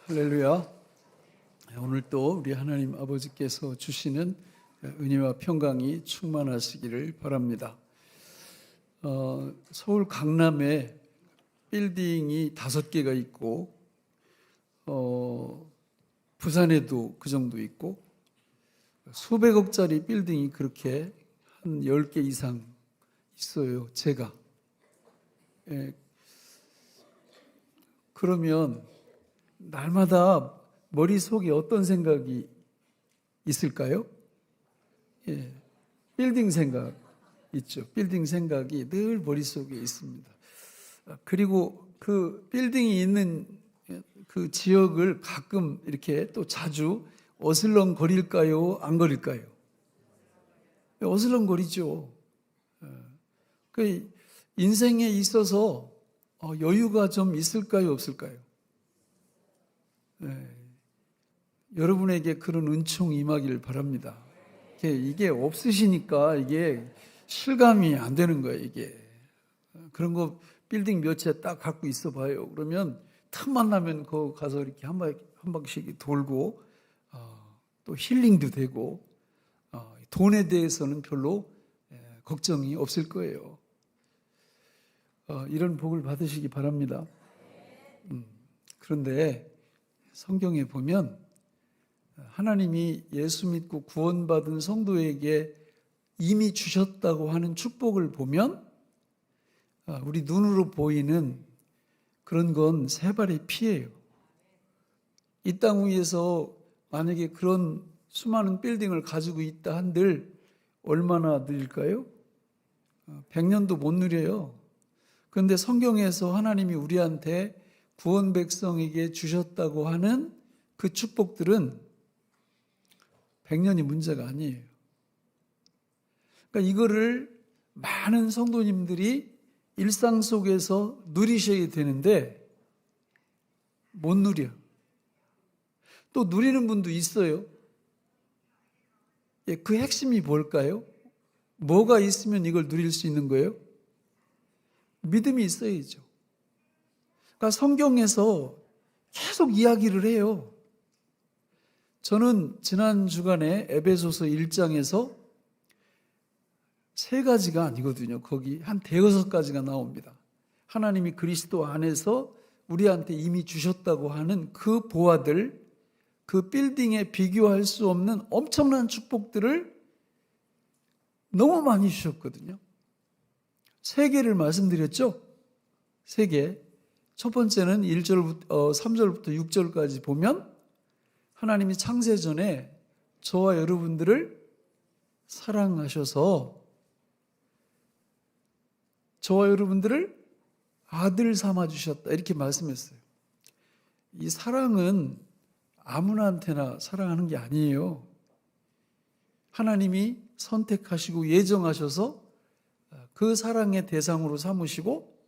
할렐루야. 오늘 또 우리 하나님 아버지께서 주시는 은혜와 평강이 충만하시기를 바랍니다. 서울 강남에 빌딩이 5개가 있고 부산에도 그 정도 있고 수백억짜리 빌딩이 그렇게 한 10개 이상 있어요. 제가. 그러면 날마다 머릿속에 어떤 생각이 있을까요? 빌딩 생각 있죠. 빌딩 생각이 늘 머릿속에 있습니다. 그리고 그 빌딩이 있는 그 지역을 가끔 이렇게 또 자주 어슬렁거릴까요? 안 거릴까요? 어슬렁거리죠. 그 인생에 있어서 여유가 좀 있을까요? 없을까요? 여러분에게 그런 은총이 임하기를 바랍니다. 이게 없으시니까 이게 실감이 안 되는 거예요. 이게 그런 거 빌딩 몇 채 딱 갖고 있어 봐요. 그러면 틈만 나면 거 가서 이렇게 한 바퀴씩 돌고 또 힐링도 되고 돈에 대해서는 별로 걱정이 없을 거예요. 이런 복을 받으시기 바랍니다. 그런데 성경에 보면 하나님이 예수 믿고 구원받은 성도에게 이미 주셨다고 하는 축복을 보면 우리 눈으로 보이는 그런 건 세 발의 피예요. 이 땅 위에서 만약에 그런 수많은 빌딩을 가지고 있다 한들 얼마나 누릴까요? 100년도 못 누려요. 그런데 성경에서 하나님이 우리한테 구원 백성에게 주셨다고 하는 그 축복들은 100년이 문제가 아니에요. 그러니까 이거를 많은 성도님들이 일상 속에서 누리셔야 되는데 못 누려. 또 누리는 분도 있어요. 그 핵심이 뭘까요? 뭐가 있으면 이걸 누릴 수 있는 거예요? 믿음이 있어야죠. 그러니까 성경에서 계속 이야기를 해요. 저는 지난 주간에 에베소서 1장에서 3가지가 아니거든요. 거기 한 5가지가 나옵니다. 하나님이 그리스도 안에서 우리한테 이미 주셨다고 하는 그 보화들, 그 빌딩에 비교할 수 없는 엄청난 축복들을 너무 많이 주셨거든요. 3개를 말씀드렸죠? 3개. 첫 번째는 3절부터 6절까지 보면 하나님이 창세전에 저와 여러분들을 사랑하셔서 저와 여러분들을 아들 삼아주셨다 이렇게 말씀했어요. 이 사랑은 아무나한테나 사랑하는 게 아니에요. 하나님이 선택하시고 예정하셔서 그 사랑의 대상으로 삼으시고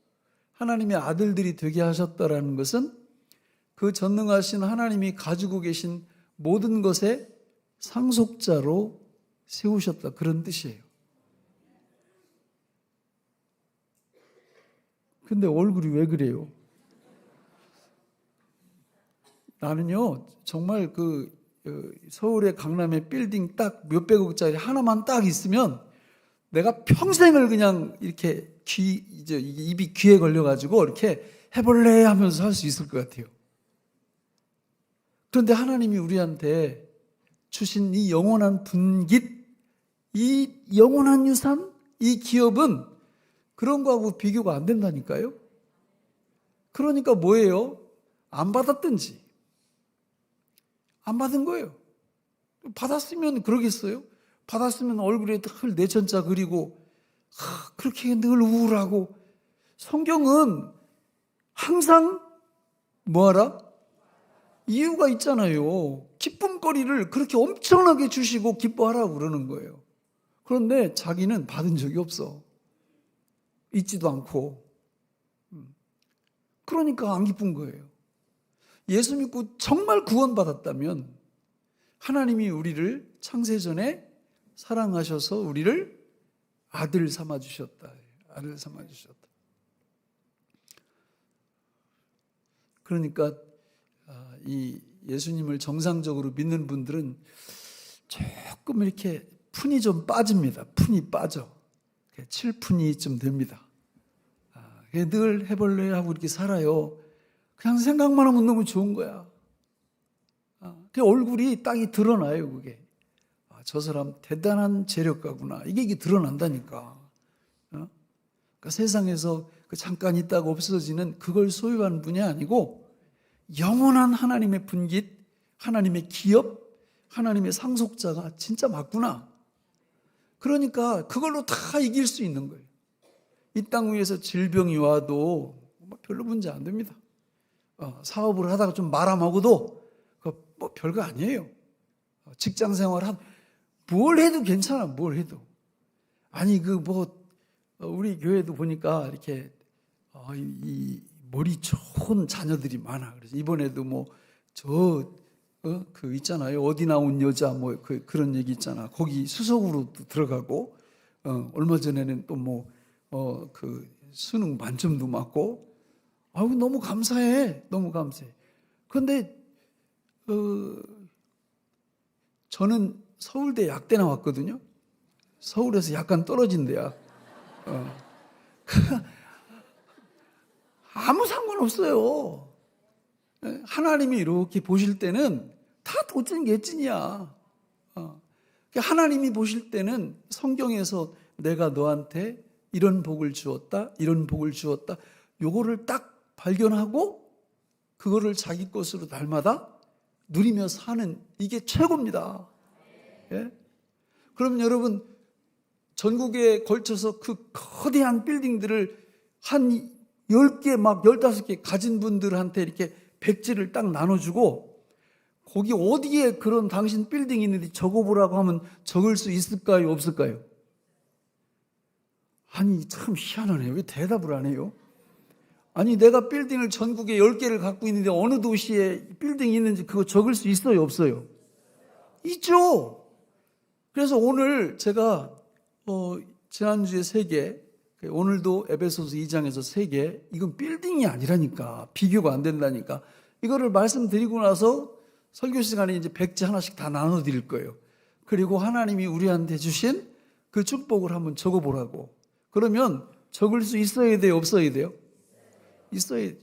하나님의 아들들이 되게 하셨다라는 것은 그 전능하신 하나님이 가지고 계신 모든 것의 상속자로 세우셨다 그런 뜻이에요. 근데 얼굴이 왜 그래요? 나는요 정말 서울의 강남의 빌딩 딱 몇백억짜리 하나만 딱 있으면 내가 평생을 그냥 이렇게 입이 귀에 걸려가지고 이렇게 해볼래 하면서 살 수 있을 것 같아요. 그런데 하나님이 우리한테 주신 이 영원한 분깃, 이 영원한 유산, 이 기업은 그런 거하고 비교가 안 된다니까요. 그러니까 뭐예요? 안 받았든지 안 받은 거예요. 받았으면 그러겠어요? 받았으면 얼굴에 늘 내천자 그리고 그렇게 늘 우울하고. 성경은 항상 뭐하라? 이유가 있잖아요. 기쁨거리를 그렇게 엄청나게 주시고 기뻐하라고 그러는 거예요. 그런데 자기는 받은 적이 없어. 있지도 않고. 그러니까 안 기쁜 거예요. 예수 믿고 정말 구원받았다면 하나님이 우리를 창세전에 사랑하셔서 우리를 아들 삼아주셨다. 아들 삼아주셨다. 그러니까 이 예수님을 정상적으로 믿는 분들은 조금 이렇게 푼이 좀 빠집니다. 푼이 빠져. 7푼이쯤 됩니다. 늘 해볼래 하고 이렇게 살아요. 그냥 생각만 하면 너무 좋은 거야. 그 얼굴이 딱 드러나요, 그게. 저 사람 대단한 재력가구나. 이게 드러난다니까. 그러니까 세상에서 그 잠깐 있다가 없어지는 그걸 소유한 분이 아니고 영원한 하나님의 분깃, 하나님의 기업, 하나님의 상속자가 진짜 맞구나. 그러니까 그걸로 다 이길 수 있는 거예요. 이 땅 위에서 질병이 와도 별로 문제 안 됩니다. 사업을 하다가 좀 마람하고도 뭐 별거 아니에요. 직장 생활 뭘 해도 괜찮아. 뭘 해도. 아니 우리 교회도 보니까 이렇게 이 머리 좋은 자녀들이 많아. 그래서 이번에도 그 있잖아요. 어디 나온 여자 그런 얘기 있잖아. 거기 수석으로 들어가고 얼마 전에는 또 그 수능 만점도 맞고 너무 감사해. 너무 감사해. 그런데 저는 서울대 약대 나왔거든요. 서울에서 약간 떨어진 대학. 아무 상관없어요. 하나님이 이렇게 보실 때는 다 도찐 개찐이야. 하나님이 보실 때는 성경에서 내가 너한테 이런 복을 주었다, 이런 복을 주었다. 요거를 딱 발견하고 그거를 자기 것으로 날마다 누리며 사는 이게 최고입니다. 예? 그러면 여러분 전국에 걸쳐서 그 거대한 빌딩들을 한 10개 15개 가진 분들한테 이렇게 백지를 딱 나눠주고 거기 어디에 그런 당신 빌딩이 있는데 적어보라고 하면 적을 수 있을까요? 없을까요? 아니 참 희한하네. 왜 대답을 안 해요? 아니 내가 빌딩을 전국에 10개를 갖고 있는데 어느 도시에 빌딩이 있는지 그거 적을 수 있어요? 없어요? 있죠. 그래서 오늘 제가 지난주에 3개, 오늘도 에베소서 2장에서 3개, 이건 빌딩이 아니라니까. 비교가 안 된다니까. 이거를 말씀드리고 나서 설교 시간에 이제 백지 하나씩 다 나눠 드릴 거예요. 그리고 하나님이 우리한테 주신 그 축복을 한번 적어보라고. 그러면 적을 수 있어야 돼요? 없어야 돼요? 있어야 돼요.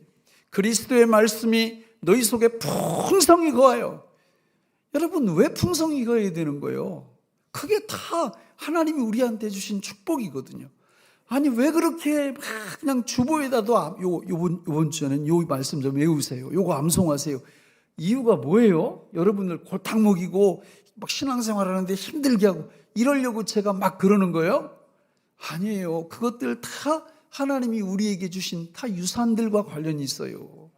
그리스도의 말씀이 너희 속에 풍성히 거하여. 여러분 왜 풍성히 거해야 되는 거예요? 그게 다 하나님이 우리한테 주신 축복이거든요. 아니 왜 그렇게 그냥 주보에다도 요번 주에는 요 말씀 좀 외우세요. 요거 암송하세요. 이유가 뭐예요? 여러분들 골탕 먹이고 신앙생활 하는데 힘들게 하고 이러려고 제가 그러는 거예요? 아니에요. 그것들 다 하나님이 우리에게 주신 다 유산들과 관련이 있어요.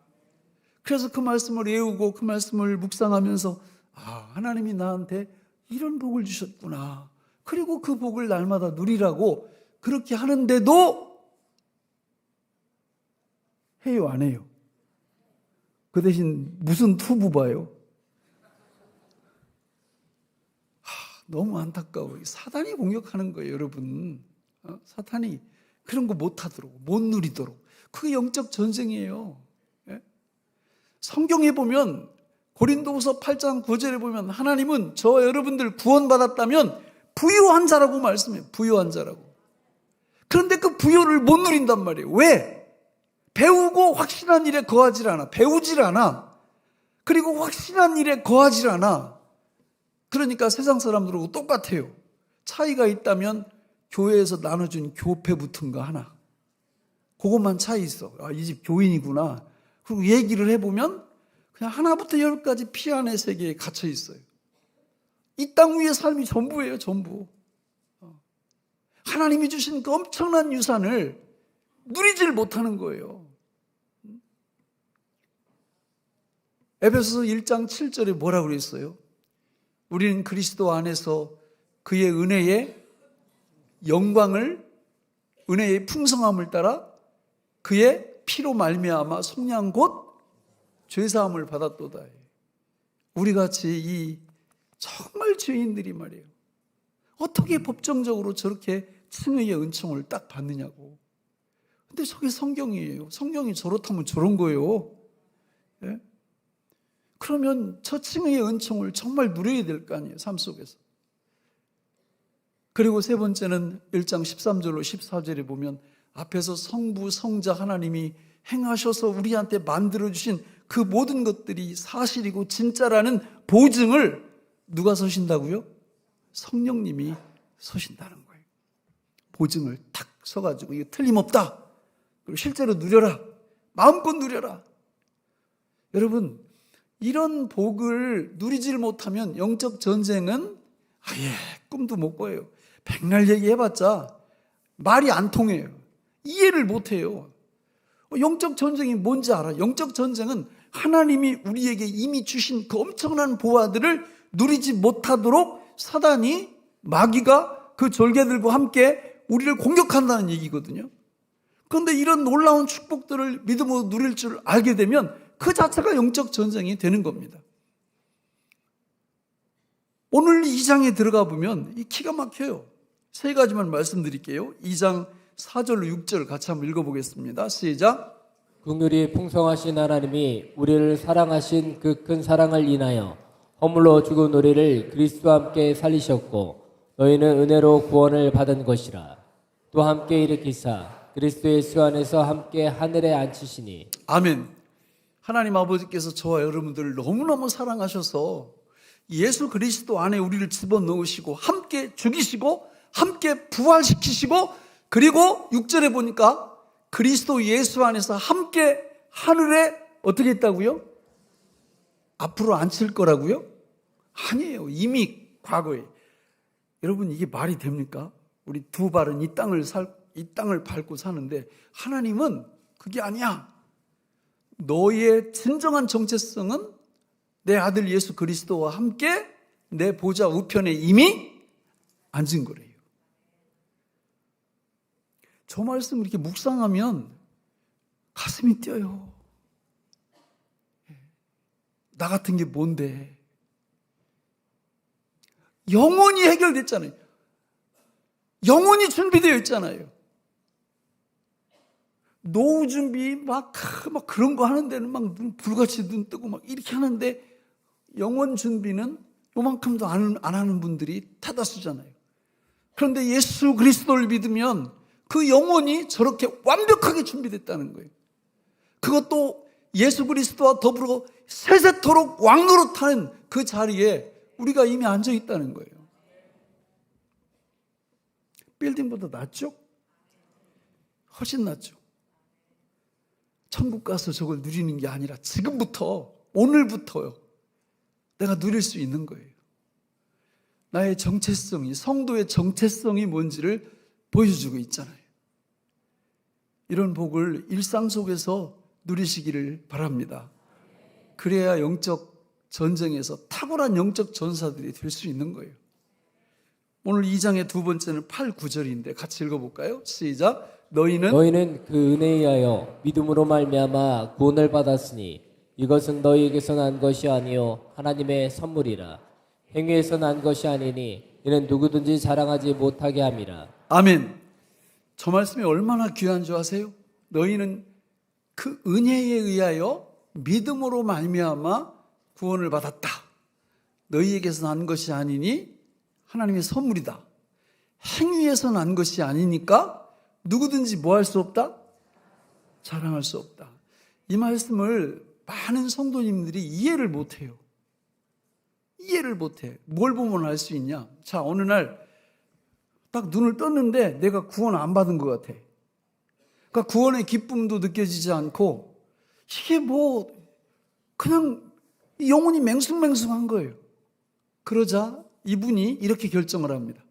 그래서 그 말씀을 외우고 그 말씀을 묵상하면서 하나님이 나한테 이런 복을 주셨구나. 그리고 그 복을 날마다 누리라고 그렇게 하는데도 해요, 안 해요? 그 대신 무슨 투부 봐요? 너무 안타까워요. 사단이 공격하는 거예요, 여러분. 사탄이 그런 거 못하도록, 못 누리도록. 그게 영적 전쟁이에요. 예? 성경에 보면 고린도후서 8장 9절에 보면 하나님은 저와 여러분들 구원받았다면 부유한 자라고 말씀해요. 부유한 자라고. 그런데 그 부유를 못 누린단 말이에요. 왜? 배우고 확실한 일에 거하질 않아. 배우질 않아. 그리고 확실한 일에 거하질 않아. 그러니까 세상 사람들하고 똑같아요. 차이가 있다면 교회에서 나눠준 교패 붙은 거 하나. 그것만 차이 있어. 이 집 교인이구나. 그리고 얘기를 해보면 그냥 하나부터 10까지 피 안의 세계에 갇혀 있어요. 이 땅 위의 삶이 전부예요, 전부. 하나님이 주신 그 엄청난 유산을 누리질 못하는 거예요. 에베소서 1장 7절에 뭐라고 그랬어요? 우리는 그리스도 안에서 그의 은혜의 영광을, 은혜의 풍성함을 따라 그의 피로 말미암아 속량 곧 죄사함을 받았도다. 우리같이 이 정말 죄인들이 말이에요. 어떻게 법정적으로 저렇게 칭의의 은총을 딱 받느냐고. 근데 저게 성경이에요. 성경이 저렇다면 저런 거예요. 예? 그러면 저층의 은총을 정말 누려야 될 거 아니에요, 삶 속에서. 그리고 세 번째는 1장 13절로 14절에 보면 앞에서 성부, 성자 하나님이 행하셔서 우리한테 만들어주신 그 모든 것들이 사실이고 진짜라는 보증을 누가 서신다고요? 성령님이 서신다는 거예요. 보증을 탁 서가지고 이거 틀림없다. 그리고 실제로 누려라. 마음껏 누려라. 여러분, 이런 복을 누리질 못하면 영적 전쟁은 아예 꿈도 못 꿔요. 백날 얘기해봤자 말이 안 통해요. 이해를 못해요. 영적 전쟁이 뭔지 알아? 영적 전쟁은 하나님이 우리에게 이미 주신 그 엄청난 보화들을 누리지 못하도록 사단이, 마귀가 그 졸개들과 함께 우리를 공격한다는 얘기거든요. 그런데 이런 놀라운 축복들을 믿음으로 누릴 줄 알게 되면 그 자체가 영적 전쟁이 되는 겁니다. 오늘 2장에 들어가 보면 이 기가 막혀요. 세 가지만 말씀드릴게요. 2장 4절로 6절 같이 한번 읽어보겠습니다. 시작. 긍휼이 풍성하신 하나님이 우리를 사랑하신 그 큰 사랑을 인하여 허물로 죽은 우리를 그리스도와 함께 살리셨고 너희는 은혜로 구원을 받은 것이라. 또 함께 일으키사 그리스도 예수 안에서 함께 하늘에 앉히시니. 아멘. 하나님 아버지께서 저와 여러분들을 너무너무 사랑하셔서 예수 그리스도 안에 우리를 집어넣으시고 함께 죽이시고 함께 부활시키시고, 그리고 6절에 보니까 그리스도 예수 안에서 함께 하늘에 어떻게 했다고요? 앞으로 앉힐 거라고요? 아니에요. 이미 과거에. 여러분, 이게 말이 됩니까? 우리 두 발은 이 땅을 밟고 사는데 하나님은 그게 아니야. 너의 진정한 정체성은 내 아들 예수 그리스도와 함께 내 보좌 우편에 이미 앉은 거래요. 저 말씀 이렇게 묵상하면 가슴이 뛰어요. 나 같은 게 뭔데? 영원히 해결됐잖아요. 영원히 준비되어 있잖아요. 노후 준비 막 그런 거 하는 데는 막 불같이 눈 뜨고 막 이렇게 하는데 영원 준비는 요만큼도 안 하는 분들이 타다수잖아요. 그런데 예수 그리스도를 믿으면 그 영혼이 저렇게 완벽하게 준비됐다는 거예요. 그것도 예수 그리스도와 더불어 세세토록 왕노릇하는 그 자리에 우리가 이미 앉아 있다는 거예요. 빌딩보다 낫죠? 훨씬 낫죠. 천국 가서 저걸 누리는 게 아니라 지금부터, 오늘부터요, 내가 누릴 수 있는 거예요. 나의 정체성이, 성도의 정체성이 뭔지를 보여주고 있잖아요. 이런 복을 일상 속에서 누리시기를 바랍니다. 그래야 영적 전쟁에서 탁월한 영적 전사들이 될 수 있는 거예요. 오늘 2장의 두 번째는 8, 9절인데 같이 읽어볼까요? 시작. 너희는 그 은혜에 의하여 믿음으로 말미암아 구원을 받았으니 이것은 너희에게서 난 것이 아니요 하나님의 선물이라. 행위에서 난 것이 아니니 이는 누구든지 자랑하지 못하게 함이라. 아멘. 저 말씀이 얼마나 귀한 줄 아세요? 너희는 그 은혜에 의하여 믿음으로 말미암아 구원을 받았다. 너희에게서 난 것이 아니니 하나님의 선물이다. 행위에서 난 것이 아니니까 누구든지 뭐 할 수 없다? 자랑할 수 없다. 이 말씀을 많은 성도님들이 이해를 못해요. 이해를 못해. 뭘 보면 알 수 있냐? 자, 어느 날 딱 눈을 떴는데 내가 구원 안 받은 것 같아. 그러니까 구원의 기쁨도 느껴지지 않고 이게 뭐 그냥 영혼이 맹숭맹숭한 거예요. 그러자 이분이 이렇게 결정을 합니다.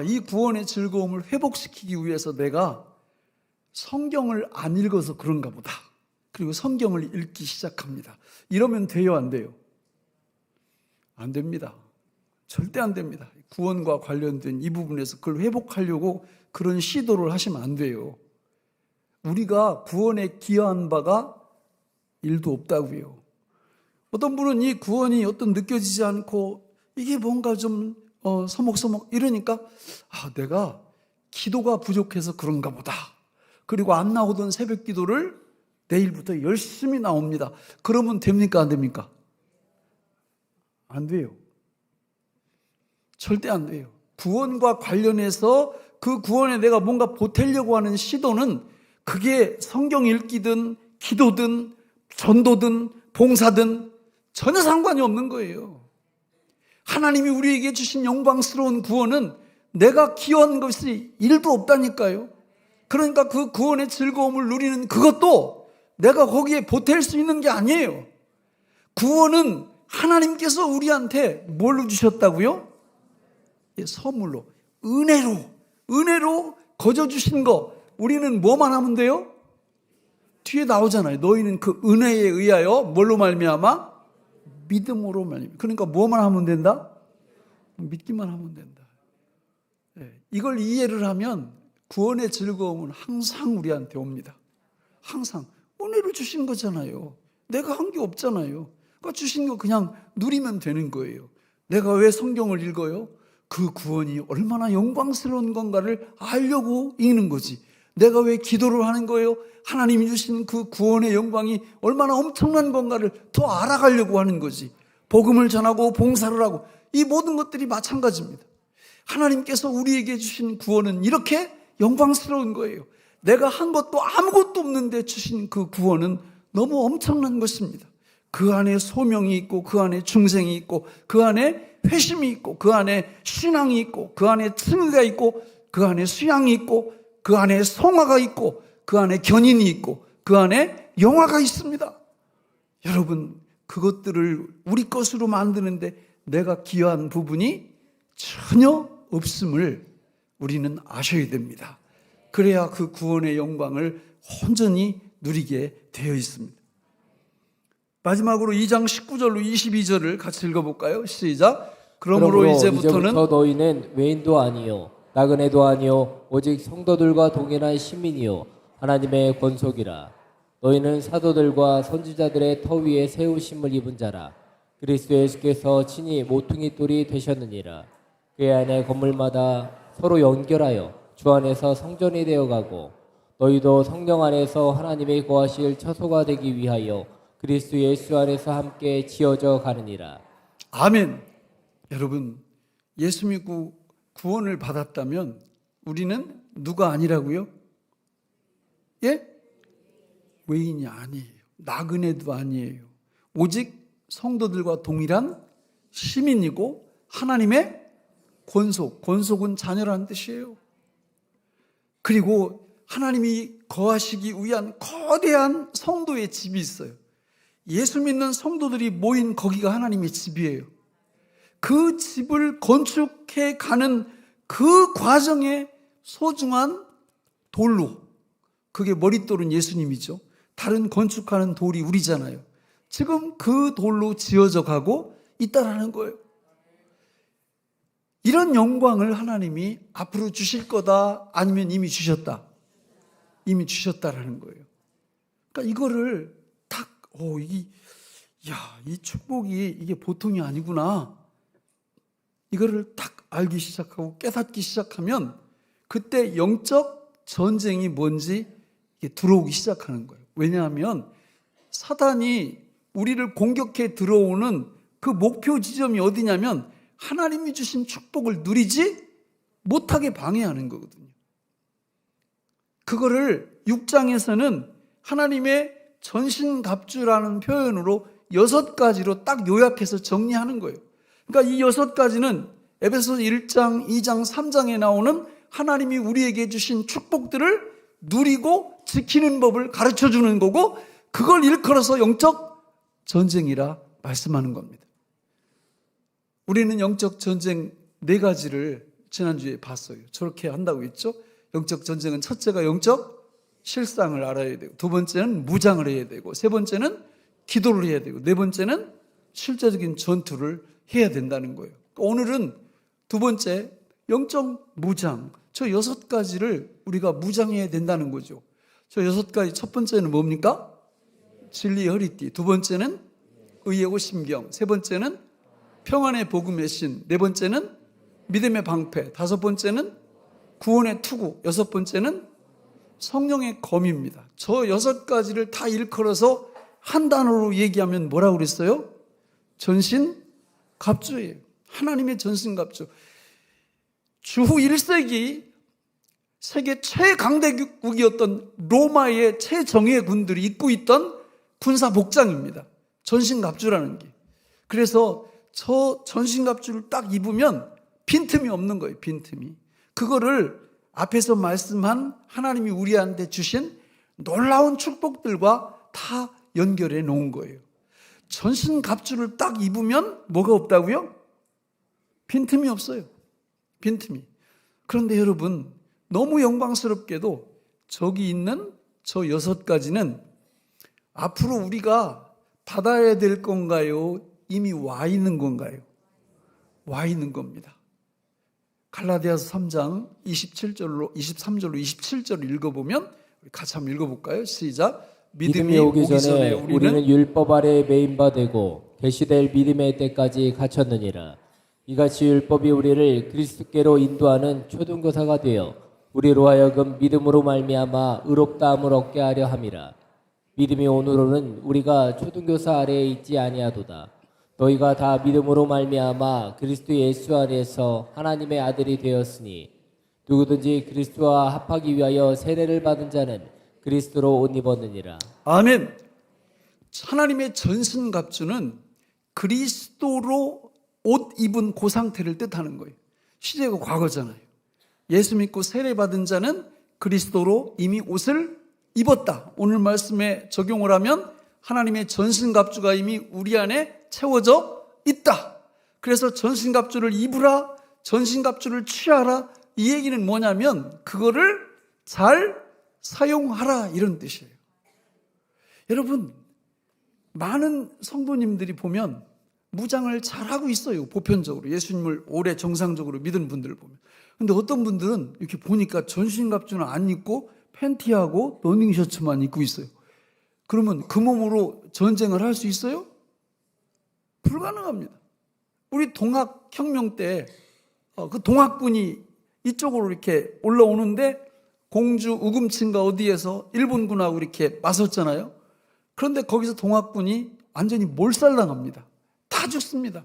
이 구원의 즐거움을 회복시키기 위해서 내가 성경을 안 읽어서 그런가 보다. 그리고 성경을 읽기 시작합니다. 이러면 돼요, 안 돼요? 안 됩니다. 절대 안 됩니다. 구원과 관련된 이 부분에서 그걸 회복하려고 그런 시도를 하시면 안 돼요. 우리가 구원에 기여한 바가 일도 없다고요. 어떤 분은 이 구원이 어떤 느껴지지 않고 이게 뭔가 좀 서먹서먹 이러니까 내가 기도가 부족해서 그런가 보다. 그리고 안 나오던 새벽 기도를 내일부터 열심히 나옵니다. 그러면 됩니까, 안 됩니까? 안 돼요. 절대 안 돼요. 구원과 관련해서 그 구원에 내가 뭔가 보태려고 하는 시도는 그게 성경 읽기든 기도든 전도든 봉사든 전혀 상관이 없는 거예요. 하나님이 우리에게 주신 영광스러운 구원은 내가 기여한 것이 1도 없다니까요. 그러니까 그 구원의 즐거움을 누리는 그것도 내가 거기에 보탤 수 있는 게 아니에요. 구원은 하나님께서 우리한테 뭘로 주셨다고요? 선물로, 은혜로 거저 주신 거. 우리는 뭐만 하면 돼요? 뒤에 나오잖아요. 너희는 그 은혜에 의하여 뭘로 말미암아? 믿음으로 말미암아. 그러니까 뭐만 하면 된다? 믿기만 하면 된다. 이걸 이해를 하면 구원의 즐거움은 항상 우리한테 옵니다. 항상 은혜로 주신 거잖아요. 내가 한 게 없잖아요. 그러니까 주신 거 그냥 누리면 되는 거예요. 내가 왜 성경을 읽어요? 그 구원이 얼마나 영광스러운 건가를 알려고 읽는 거지. 내가 왜 기도를 하는 거예요? 하나님이 주신 그 구원의 영광이 얼마나 엄청난 건가를 더 알아가려고 하는 거지. 복음을 전하고 봉사를 하고 이 모든 것들이 마찬가지입니다. 하나님께서 우리에게 주신 구원은 이렇게 영광스러운 거예요. 내가 한 것도 아무것도 없는데 주신 그 구원은 너무 엄청난 것입니다. 그 안에 소명이 있고 그 안에 중생이 있고 그 안에 회심이 있고 그 안에 신앙이 있고 그 안에 승리가 있고 그 안에 수양이 있고 그 안에 성화가 있고 그 안에 견인이 있고 그 안에 영화가 있습니다. 여러분, 그것들을 우리 것으로 만드는데 내가 기여한 부분이 전혀 없음을 우리는 아셔야 됩니다. 그래야 그 구원의 영광을 온전히 누리게 되어 있습니다. 마지막으로 2장 19절로 22절을 같이 읽어볼까요? 시작. 그러므로 이제부터 너희는 외인도 아니요 나그네도 아니요 오직 성도들과 동일한 시민이요 하나님의 권속이라. 너희는 사도들과 선지자들의 터 위에 세우심을 입은 자라. 그리스도 예수께서 친히 모퉁이 돌이 되셨느니라. 그 안에 건물마다 서로 연결하여 주 안에서 성전이 되어가고 너희도 성령 안에서 하나님의 거하실 처소가 되기 위하여 그리스도 예수 안에서 함께 지어져 가느니라. 아멘. 여러분, 예수 믿고 구원을 받았다면 우리는 누가 아니라고요? 예? 외인이 아니에요. 나그네도 아니에요. 오직 성도들과 동일한 시민이고 하나님의 권속은 자녀라는 뜻이에요. 그리고 하나님이 거하시기 위한 거대한 성도의 집이 있어요. 예수 믿는 성도들이 모인 거기가 하나님의 집이에요. 그 집을 건축해 가는 그 과정에 소중한 돌로, 그게 머릿돌은 예수님이죠. 다른 건축하는 돌이 우리잖아요. 지금 그 돌로 지어져 가고 있다라는 거예요. 이런 영광을 하나님이 앞으로 주실 거다, 아니면 이미 주셨다. 이미 주셨다라는 거예요. 그러니까 이거를 딱, 이 축복이 이게 보통이 아니구나. 이거를 딱 알기 시작하고 깨닫기 시작하면 그때 영적 전쟁이 뭔지 이게 들어오기 시작하는 거예요. 왜냐하면 사단이 우리를 공격해 들어오는 그 목표 지점이 어디냐면 하나님이 주신 축복을 누리지 못하게 방해하는 거거든요. 그거를 6장에서는 하나님의 전신갑주라는 표현으로 6가지로 딱 요약해서 정리하는 거예요. 그러니까 이 6가지는 에베소서 1장, 2장, 3장에 나오는 하나님이 우리에게 주신 축복들을 누리고 지키는 법을 가르쳐 주는 거고, 그걸 일컬어서 영적 전쟁이라 말씀하는 겁니다. 우리는 영적 전쟁 4가지를 지난주에 봤어요. 저렇게 한다고 했죠. 영적 전쟁은 첫째가 영적 실상을 알아야 되고, 두 번째는 무장을 해야 되고, 세 번째는 기도를 해야 되고, 네 번째는 실제적인 전투를 해야 된다는 거예요. 오늘은 두 번째 영적 무장, 저 6가지를 우리가 무장해야 된다는 거죠. 저 6가지, 첫 번째는 뭡니까? 진리의 허리띠, 두 번째는 의의 심경, 세 번째는 평안의 복음의 신, 네 번째는 믿음의 방패, 다섯 번째는 구원의 투구, 여섯 번째는 성령의 검입니다. 저 6가지를 다 일컬어서 한 단어로 얘기하면 뭐라고 그랬어요? 전신 갑주예요. 하나님의 전신갑주. 주후 1세기 세계 최강대국이었던 로마의 최정예군들이 입고 있던 군사복장입니다. 전신갑주라는 게. 그래서 저 전신갑주를 딱 입으면 빈틈이 없는 거예요. 빈틈이. 그거를 앞에서 말씀한 하나님이 우리한테 주신 놀라운 축복들과 다 연결해 놓은 거예요. 전신갑주를 딱 입으면 뭐가 없다고요? 빈틈이 없어요. 빈틈이. 그런데 여러분, 너무 영광스럽게도 저기 있는 저 6가지는 앞으로 우리가 받아야 될 건가요? 이미 와 있는 건가요? 와 있는 겁니다. 갈라디아서 3장 23절로 27절을 읽어보면 같이 한번 읽어볼까요? 시작. 믿음이 오기 전에 우리는 율법 아래에 매인 바 되고 계시될 믿음의 때까지 갇혔느니라. 이같이 율법이 우리를 그리스도께로 인도하는 초등교사가 되어 우리로 하여금 믿음으로 말미암아 의롭다함을 얻게 하려 함이라. 믿음이 오늘로는 우리가 초등교사 아래에 있지 아니하도다. 너희가 다 믿음으로 말미암아 그리스도 예수 안에서 하나님의 아들이 되었으니 누구든지 그리스도와 합하기 위하여 세례를 받은 자는 그리스도로 옷 입었느니라. 아멘. 하나님의 전신갑주는 그리스도로 옷 입은 그 상태를 뜻하는 거예요. 시제가 과거잖아요. 예수 믿고 세례 받은 자는 그리스도로 이미 옷을 입었다. 오늘 말씀에 적용을 하면 하나님의 전신갑주가 이미 우리 안에 채워져 있다. 그래서 전신갑주를 입으라, 전신갑주를 취하라. 이 얘기는 뭐냐면 그거를 잘 사용하라 이런 뜻이에요. 여러분, 많은 성도님들이 보면 무장을 잘하고 있어요. 보편적으로 예수님을 오래 정상적으로 믿은 분들을 보면. 근데 어떤 분들은 이렇게 보니까 전신갑주는 안 입고 팬티하고 러닝셔츠만 입고 있어요. 그러면 그 몸으로 전쟁을 할 수 있어요? 불가능합니다. 우리 동학혁명 때 그 동학군이 이쪽으로 이렇게 올라오는데 공주 우금친가 어디에서 일본군하고 이렇게 맞섰잖아요. 그런데 거기서 동학군이 완전히 몰살당합니다. 다 죽습니다.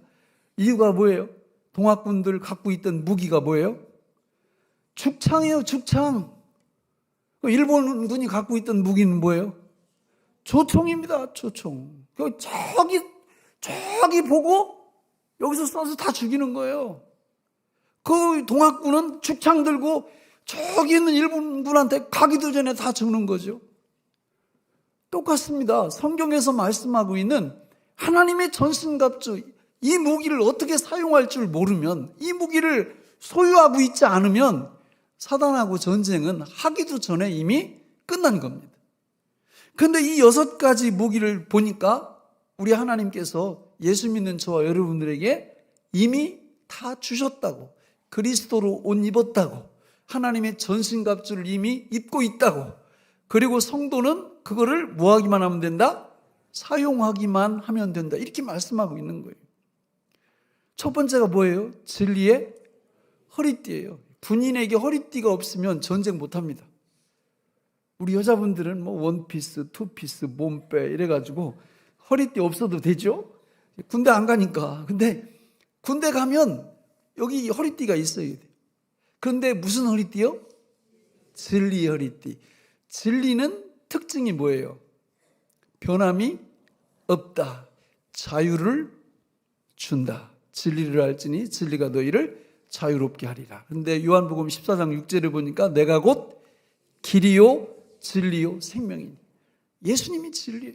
이유가 뭐예요? 동학군들 갖고 있던 무기가 뭐예요? 죽창이에요, 죽창. 일본군이 갖고 있던 무기는 뭐예요? 조총입니다, 조총. 저기 보고 여기서 쏴서 다 죽이는 거예요. 그 동학군은 죽창 들고 저기 있는 일본군한테 가기도 전에 다 죽는 거죠. 똑같습니다. 성경에서 말씀하고 있는 하나님의 전신갑주, 이 무기를 어떻게 사용할 줄 모르면, 이 무기를 소유하고 있지 않으면 사단하고 전쟁은 하기도 전에 이미 끝난 겁니다. 그런데 이 6가지 무기를 보니까 우리 하나님께서 예수 믿는 저와 여러분들에게 이미 다 주셨다고, 그리스도로 옷 입었다고, 하나님의 전신갑주를 이미 입고 있다고, 그리고 성도는 그거를 뭐 하기만 하면 된다? 사용하기만 하면 된다. 이렇게 말씀하고 있는 거예요. 첫 번째가 뭐예요? 진리의 허리띠예요. 군인에게 허리띠가 없으면 전쟁 못합니다. 우리 여자분들은 뭐 원피스, 투피스, 몸빼 이래가지고 허리띠 없어도 되죠? 군대 안 가니까. 근데 군대 가면 여기 허리띠가 있어야 돼요. 그런데 무슨 허리띠요? 진리의 허리띠. 진리는 특징이 뭐예요? 변함이 없다. 자유를 준다. 진리를 알지니 진리가 너희를 자유롭게 하리라. 그런데 요한복음 14장 6절을 보니까 내가 곧 길이요 진리요 생명이니. 예수님이 진리예요.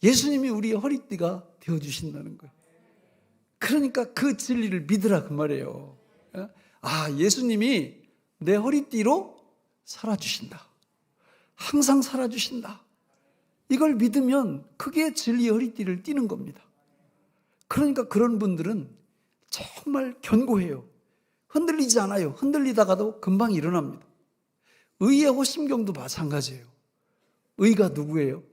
예수님이 우리의 허리띠가 되어주신다는 거예요. 그러니까 그 진리를 믿으라 그 말이에요. 아, 예수님이 내 허리띠로 살아주신다. 항상 살아주신다. 이걸 믿으면 그게 진리의 허리띠를 띠는 겁니다. 그러니까 그런 분들은 정말 견고해요. 흔들리지 않아요. 흔들리다가도 금방 일어납니다. 의의 호심경도 마찬가지예요. 의가 누구예요?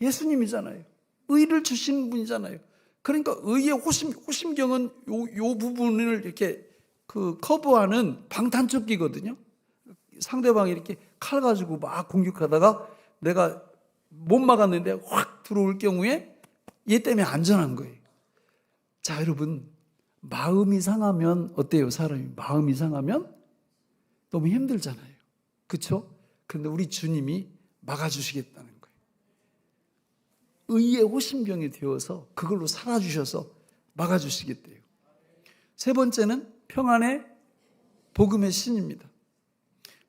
예수님이잖아요. 의를 주시는 분이잖아요. 그러니까 의의 호심경은 요 부분을 이렇게 커버하는 방탄조끼거든요. 상대방이 이렇게 칼 가지고 막 공격하다가 내가 못 막았는데 확 들어올 경우에 얘 때문에 안전한 거예요. 자, 여러분, 마음이 상하면 어때요? 사람이 마음이 상하면 너무 힘들잖아요. 그렇죠? 그런데 우리 주님이 막아주시겠다는 거예요. 의의 호심병이 되어서 그걸로 살아주셔서 막아주시겠대요. 세 번째는 평안의 복음의 신입니다.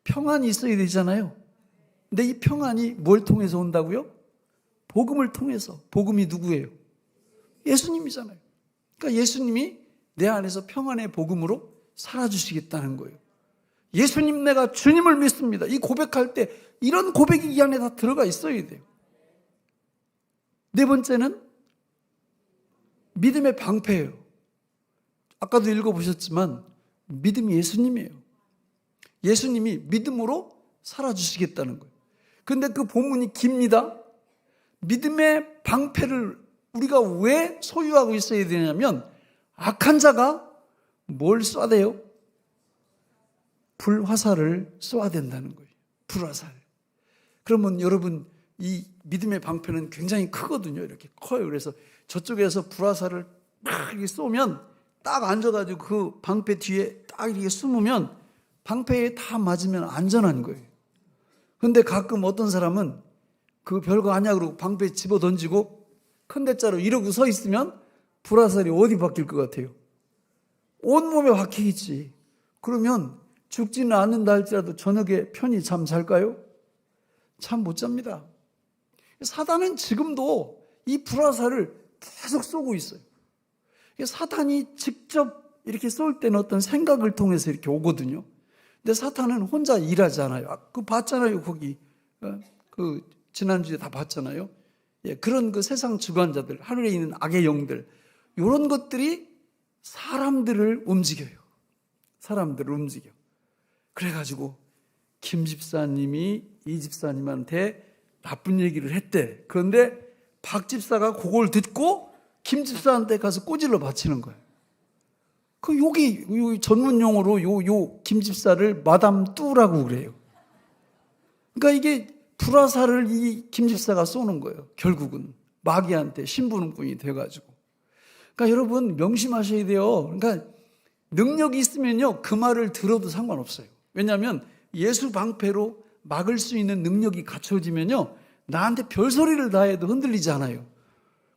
평안이 있어야 되잖아요. 근데 이 평안이 뭘 통해서 온다고요? 복음을 통해서. 복음이 누구예요? 예수님이잖아요. 그러니까 예수님이 내 안에서 평안의 복음으로 살아주시겠다는 거예요. 예수님, 내가 주님을 믿습니다. 이 고백할 때 이런 고백이 이 안에 다 들어가 있어야 돼요. 네 번째는 믿음의 방패예요. 아까도 읽어보셨지만 믿음이 예수님이에요. 예수님이 믿음으로 살아주시겠다는 거예요. 그런데 그 본문이 깁니다. 믿음의 방패를 우리가 왜 소유하고 있어야 되냐면 악한 자가 뭘 쏴대요? 불화살을 쏘아야 된다는 거예요. 불화살. 그러면 여러분, 이 믿음의 방패는 굉장히 크거든요. 이렇게 커요. 그래서 저쪽에서 불화살을 막 이렇게 쏘면 딱 앉아가지고 그 방패 뒤에 딱 이렇게 숨으면 방패에 다 맞으면 안전한 거예요. 그런데 가끔 어떤 사람은 그 별거 아니야 그러고 방패 집어 던지고 큰 대자로 이러고 서 있으면 불화살이 어디 박힐 것 같아요? 온몸에 박히겠지. 그러면 죽지는 않는다 할지라도 저녁에 편히 잠 잘까요? 잠 못 잡니다. 사단은 지금도 이 불화살을 계속 쏘고 있어요. 사탄이 직접 이렇게 쏠 때는 어떤 생각을 통해서 이렇게 오거든요. 근데 사탄은 혼자 일하잖아요. 그 봤잖아요, 거기. 그 지난주에 다 봤잖아요. 예, 그런 그 세상 주관자들, 하늘에 있는 악의 영들, 이런 것들이 사람들을 움직여요. 사람들을 움직여. 그래가지고 김 집사님이 이 집사님한테 나쁜 얘기를 했대. 그런데 박 집사가 그걸 듣고 김 집사한테 가서 꼬질러 바치는 거예요. 그 여기 전문 용어로 요 김 집사를 마담 뚜라고 그래요. 그러니까 이게 불화살을 이 김 집사가 쏘는 거예요. 결국은 마귀한테 신부름꾼이 돼가지고. 그러니까 여러분 명심하셔야 돼요. 그러니까 능력이 있으면요 그 말을 들어도 상관없어요. 왜냐하면 예수 방패로 막을 수 있는 능력이 갖춰지면요 나한테 별소리를 다 해도 흔들리지 않아요.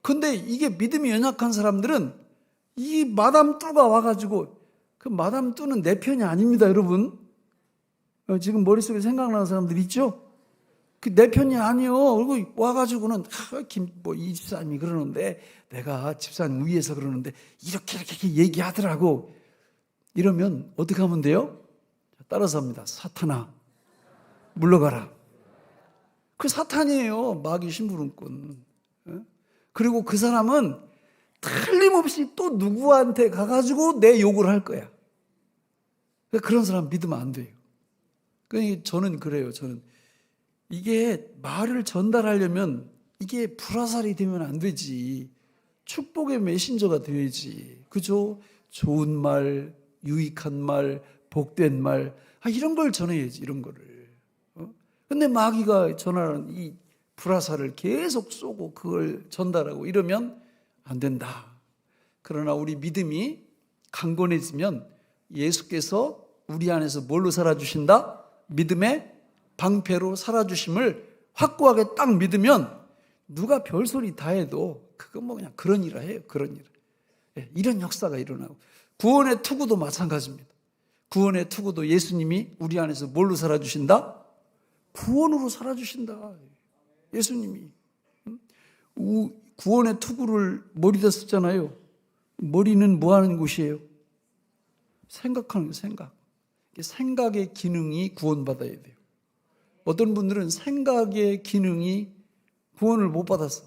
근데 이게 믿음이 연약한 사람들은 이 마담 뚜가 와가지고, 그 마담 뚜는 내 편이 아닙니다, 여러분. 지금 머릿속에 생각나는 사람들 있죠? 그 내 편이 아니요. 그리고 와가지고는 이 집사님이 그러는데 내가 집사님 위에서 그러는데 이렇게 얘기하더라고. 이러면 어떻게 하면 돼요? 따라서 합니다. 사탄아, 물러가라. 그 사탄이에요. 마귀 심부름꾼. 그리고 그 사람은 틀림없이 또 누구한테 가가지고 내 욕을 할 거야. 그런 사람 믿으면 안 돼요. 그러니까 저는 그래요. 저는 이게 말을 전달하려면 이게 불화살이 되면 안 되지. 축복의 메신저가 되어야지. 그죠? 좋은 말, 유익한 말, 복된 말, 이런 걸 전해야지. 이런 거를. 근데 마귀가 전하는 이 불화살을 계속 쏘고 그걸 전달하고 이러면 안 된다. 그러나 우리 믿음이 강건해지면 예수께서 우리 안에서 뭘로 살아주신다? 믿음의 방패로 살아주심을 확고하게 딱 믿으면 누가 별소리 다 해도 그건 뭐 그냥 그런 일을 해요. 그런 일. 예, 이런 역사가 일어나고 구원의 투구도 마찬가지입니다. 구원의 투구도 예수님이 우리 안에서 뭘로 살아주신다? 구원으로 살아주신다. 예수님이. 구원의 투구를 머리다 썼잖아요. 머리는 뭐 하는 곳이에요? 생각하는 거, 생각. 생각의 기능이 구원받아야 돼요. 어떤 분들은 생각의 기능이 구원을 못 받았어.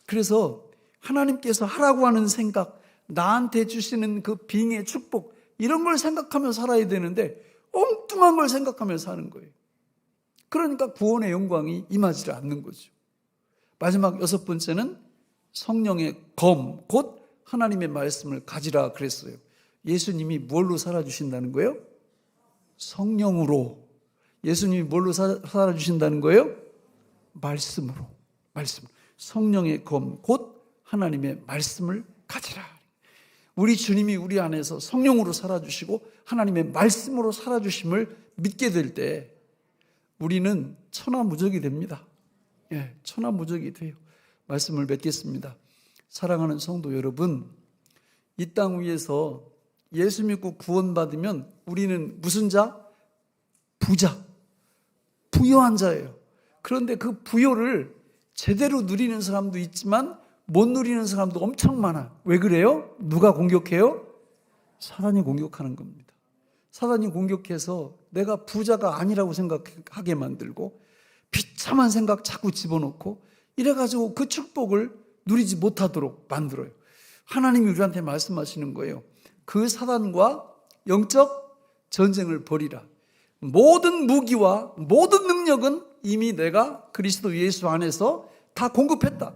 그래서 하나님께서 하라고 하는 생각, 나한테 주시는 그 빙의 축복, 이런 걸 생각하며 살아야 되는데 엉뚱한 걸 생각하며 사는 거예요. 그러니까 구원의 영광이 임하지 않는 거죠. 마지막 6번째는 성령의 검, 곧 하나님의 말씀을 가지라 그랬어요. 예수님이 뭘로 살아주신다는 거예요? 성령으로. 예수님이 뭘로 살아주신다는 거예요? 말씀으로. 말씀. 성령의 검, 곧 하나님의 말씀을 가지라. 우리 주님이 우리 안에서 성령으로 살아주시고 하나님의 말씀으로 살아주심을 믿게 될 때 우리는 천하무적이 됩니다. 예, 천하무적이 돼요. 말씀을 맺겠습니다. 사랑하는 성도 여러분, 이 땅 위에서 예수 믿고 구원받으면 우리는 무슨 자? 부자, 부유한 자예요. 그런데 그 부여를 제대로 누리는 사람도 있지만 못 누리는 사람도 엄청 많아. 왜 그래요? 누가 공격해요? 사단이 공격하는 겁니다. 사단이 공격해서 내가 부자가 아니라고 생각하게 만들고 비참한 생각 자꾸 집어넣고 이래가지고 그 축복을 누리지 못하도록 만들어요. 하나님이 우리한테 말씀하시는 거예요. 그 사단과 영적 전쟁을 벌이라. 모든 무기와 모든 능력은 이미 내가 그리스도 예수 안에서 다 공급했다.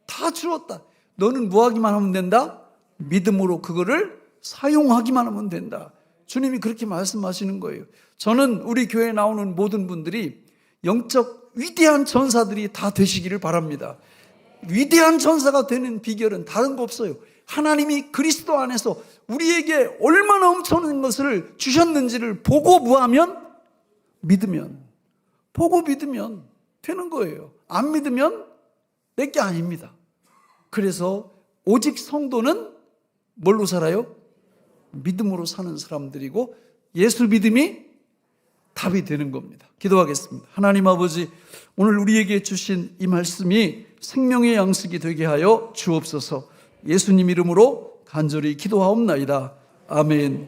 다 주었다. 너는 뭐 하기만 하면 된다? 믿음으로 그거를 사용하기만 하면 된다. 주님이 그렇게 말씀하시는 거예요. 저는 우리 교회에 나오는 모든 분들이 영적 위대한 전사들이 다 되시기를 바랍니다. 위대한 전사가 되는 비결은 다른 거 없어요. 하나님이 그리스도 안에서 우리에게 얼마나 엄청난 것을 주셨는지를 보고 뭐하면? 믿으면. 보고 믿으면 되는 거예요. 안 믿으면 내 게 아닙니다. 그래서 오직 성도는 뭘로 살아요? 믿음으로 사는 사람들이고 예수 믿음이 답이 되는 겁니다. 기도하겠습니다. 하나님 아버지, 오늘 우리에게 주신 이 말씀이 생명의 양식이 되게 하여 주옵소서. 예수님 이름으로 간절히 기도하옵나이다. 아멘.